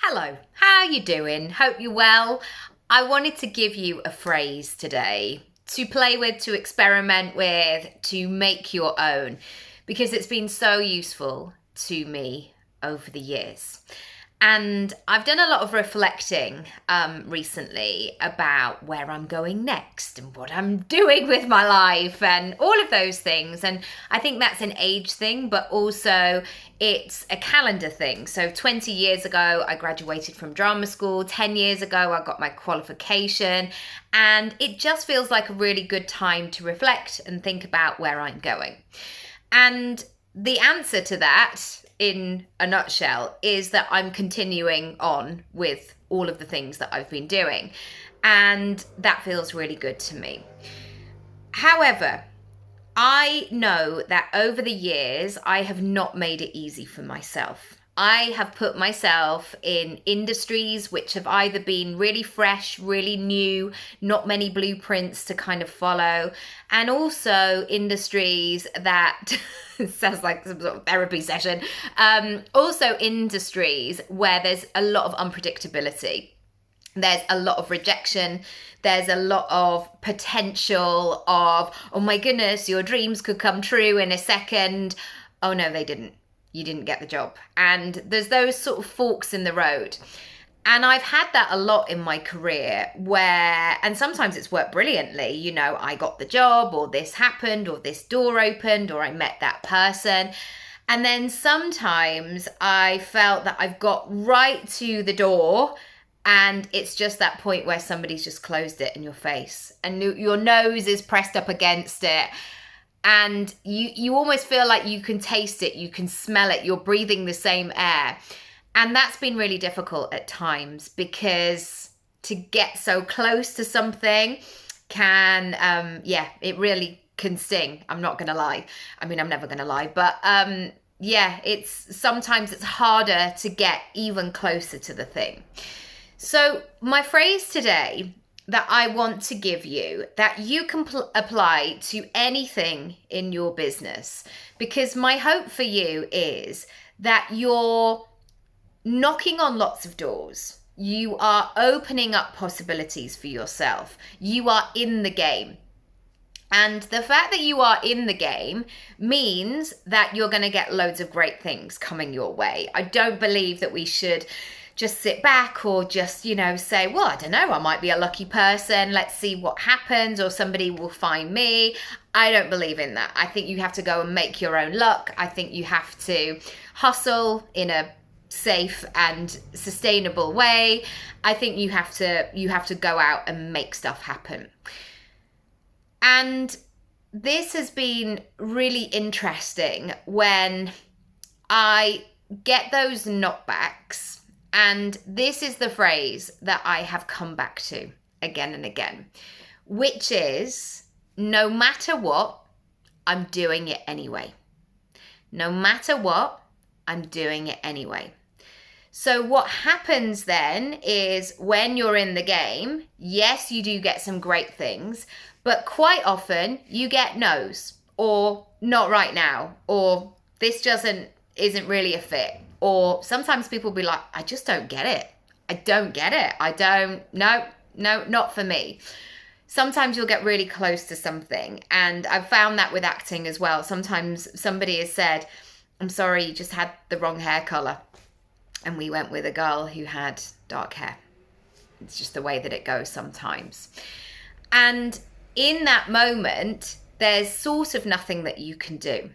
Hello, how are you doing? Hope you're well. I wanted to give you a phrase today to play with, to experiment with, to make your own, because it's been so useful to me over the years. And I've done a lot of reflecting recently about where I'm going next and what I'm doing with my life and all of those things. And I think that's an age thing, but also it's a calendar thing. So 20 years ago, I graduated from drama school. 10 years ago, I got my qualification. And it just feels like a really good time to reflect and think about where I'm going. And the answer to that, in a nutshell, is that I'm continuing on with all of the things that I've been doing. And that feels really good to me. However, I know that over the years, I have not made it easy for myself. I have put myself in industries which have either been really fresh, really new, not many blueprints to kind of follow, and also industries that sounds like some sort of therapy session. Also industries where there's a lot of unpredictability. There's a lot of rejection. There's a lot of potential of, oh my goodness, your dreams could come true in a second. Oh no, they didn't. You didn't get the job. And there's those sort of forks in the road. And I've had that a lot in my career where, and sometimes it's worked brilliantly, you know, I got the job or this happened or this door opened or I met that person. And then sometimes I felt that I've got right to the door and it's just that point where somebody's just closed it in your face and your nose is pressed up against it. And you almost feel like you can taste it, you can smell it, you're breathing the same air. And that's been really difficult at times because to get so close to something can, it really can sting. I'm not going to lie. I mean, I'm never going to lie. But sometimes it's harder to get even closer to the thing. So my phrase today that I want to give you that you can apply to anything in your business, because my hope for you is that you're knocking on lots of doors. You are opening up possibilities for yourself. You are in the game. And the fact that you are in the game means that you're going to get loads of great things coming your way. I don't believe that we should just sit back or just, say, well, I don't know, I might be a lucky person. Let's see what happens, or somebody will find me. I don't believe in that. I think you have to go and make your own luck. I think you have to hustle in a safe and sustainable way. I think you have to go out and make stuff happen. And this has been really interesting when I get those knockbacks. And this is the phrase that I have come back to again and again, which is, no matter what, I'm doing it anyway. No matter what, I'm doing it anyway. So what happens then is when you're in the game, yes, you do get some great things, but quite often you get no's, or not right now, or this isn't really a fit. Or sometimes people be like, I just don't get it. I don't get it. No, not for me. Sometimes you'll get really close to something. And I've found that with acting as well. Sometimes somebody has said, I'm sorry, you just had the wrong hair color. And we went with a girl who had dark hair. It's just the way that it goes sometimes. And in that moment, there's sort of nothing that you can do.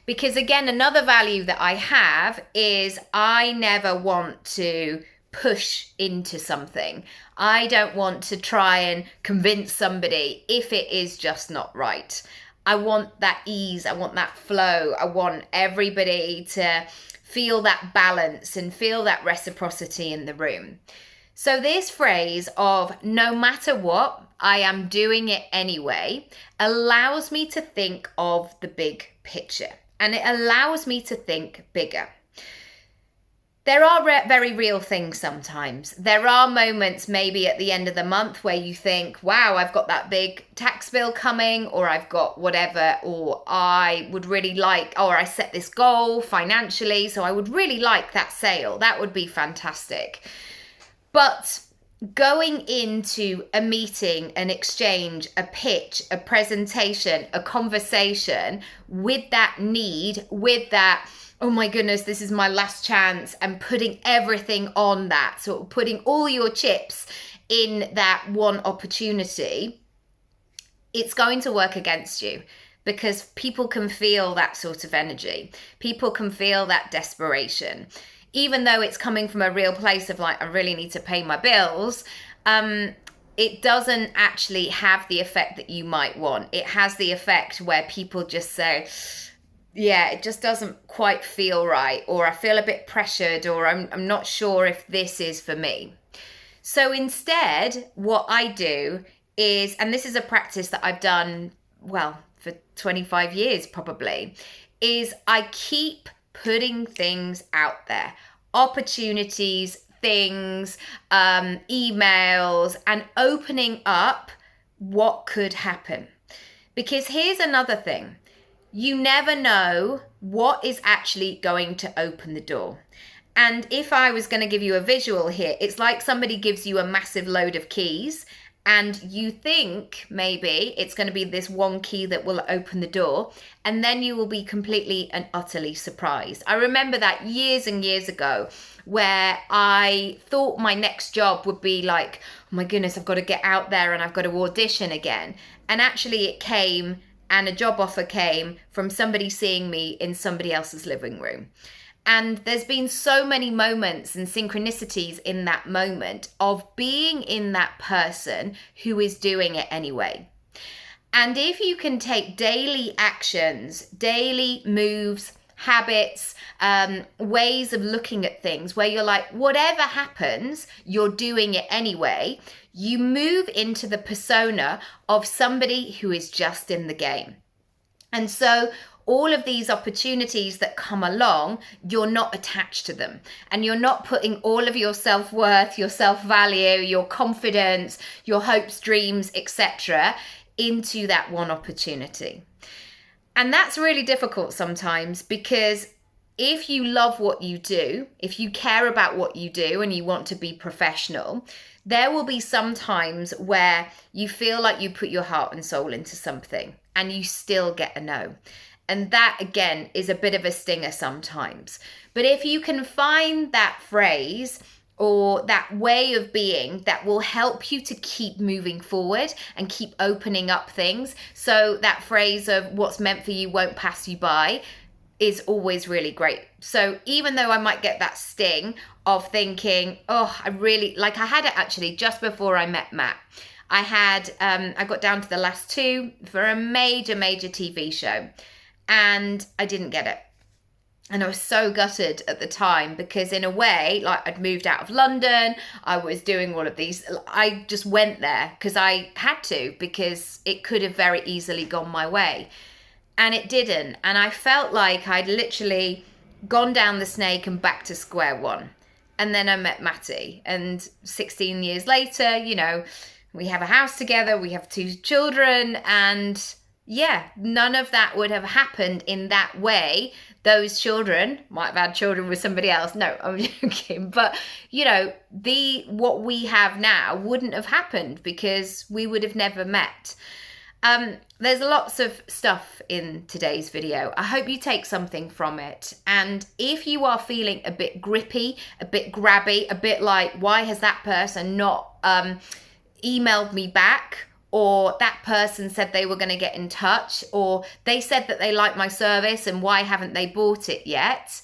Because again, another value that I have is I never want to push into something. I don't want to try and convince somebody if it is just not right. I want that ease. I want that flow. I want everybody to feel that balance and feel that reciprocity in the room. So this phrase of no matter what, I am doing it anyway, allows me to think of the big picture. And it allows me to think bigger. There are very real things sometimes. There are moments maybe at the end of the month where you think, wow, I've got that big tax bill coming, or I've got whatever, or I would really like, or I set this goal financially, so I would really like that sale. That would be fantastic. But going into a meeting, an exchange, a pitch, a presentation, a conversation with that need, with that, oh my goodness, this is my last chance, and putting everything on that, so putting all your chips in that one opportunity, it's going to work against you, because people can feel that sort of energy. People can feel that desperation. Even though it's coming from a real place of like, I really need to pay my bills, it doesn't actually have the effect that you might want. It has the effect where people just say, yeah, it just doesn't quite feel right, or I feel a bit pressured, or I'm not sure if this is for me. So instead, what I do is, and this is a practice that I've done, well, for 25 years probably, is I keep putting things out there, opportunities, things, emails, and opening up what could happen. Because here's another thing. You never know what is actually going to open the door. And if I was going to give you a visual here, it's like somebody gives you a massive load of keys, and you think maybe it's going to be this one key that will open the door, and then you will be completely and utterly surprised. I remember that years and years ago, where I thought my next job would be like, oh my goodness, I've got to get out there and I've got to audition again. And actually it came, and a job offer came from somebody seeing me in somebody else's living room. And there's been so many moments and synchronicities in that moment of being in that person who is doing it anyway. And if you can take daily actions, daily moves, habits, ways of looking at things where you're like, whatever happens, you're doing it anyway, you move into the persona of somebody who is just in the game. And so all of these opportunities that come along, you're not attached to them, and you're not putting all of your self-worth, your self-value, your confidence, your hopes, dreams, etc. into that one opportunity. And that's really difficult sometimes, because if you love what you do, if you care about what you do and you want to be professional, there will be some times where you feel like you put your heart and soul into something and you still get a no. And that, again, is a bit of a stinger sometimes. But if you can find that phrase or that way of being that will help you to keep moving forward and keep opening up things, so that phrase of what's meant for you won't pass you by is always really great. So even though I might get that sting of thinking, oh, I had it actually just before I met Matt. I got down to the last two for a major TV show, and I didn't get it. And I was so gutted at the time, because in a way, like, I'd moved out of London, I was doing all of these, I just went there because I had to, because it could have very easily gone my way. And it didn't. And I felt like I'd literally gone down the snake and back to square one. And then I met Matty, and 16 years later, you know, we have a house together, we have 2 children, and yeah, none of that would have happened in that way. Those children might have had children with somebody else. No, I'm joking. But, you know, what we have now wouldn't have happened because we would have never met. There's lots of stuff in today's video. I hope you take something from it. And if you are feeling a bit grippy, a bit grabby, a bit like, why has that person not emailed me back? Or that person said they were going to get in touch, or they said that they like my service and why haven't they bought it yet?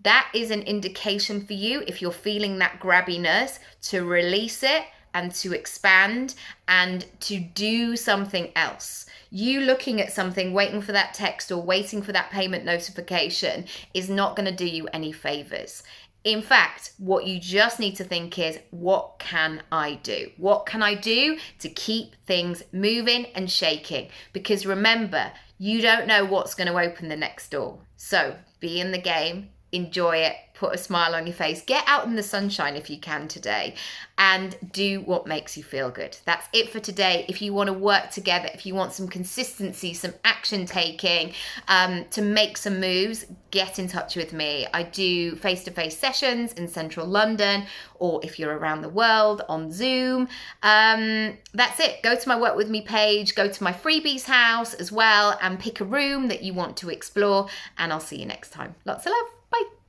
That is an indication for you, if you're feeling that grabbiness, to release it and to expand and to do something else. You looking at something, waiting for that text or waiting for that payment notification is not going to do you any favors. In fact, what you just need to think is, what can I do? What can I do to keep things moving and shaking? Because remember, you don't know what's going to open the next door. So be in the game, enjoy it, put a smile on your face. Get out in the sunshine if you can today, and do what makes you feel good. That's it for today. If you want to work together, if you want some consistency, some action taking, to make some moves, get in touch with me. I do face-to-face sessions in central London, or if you're around the world, on Zoom. That's it. Go to my Work With Me page, go to my freebies house as well, and pick a room that you want to explore, and I'll see you next time. Lots of love. Bye.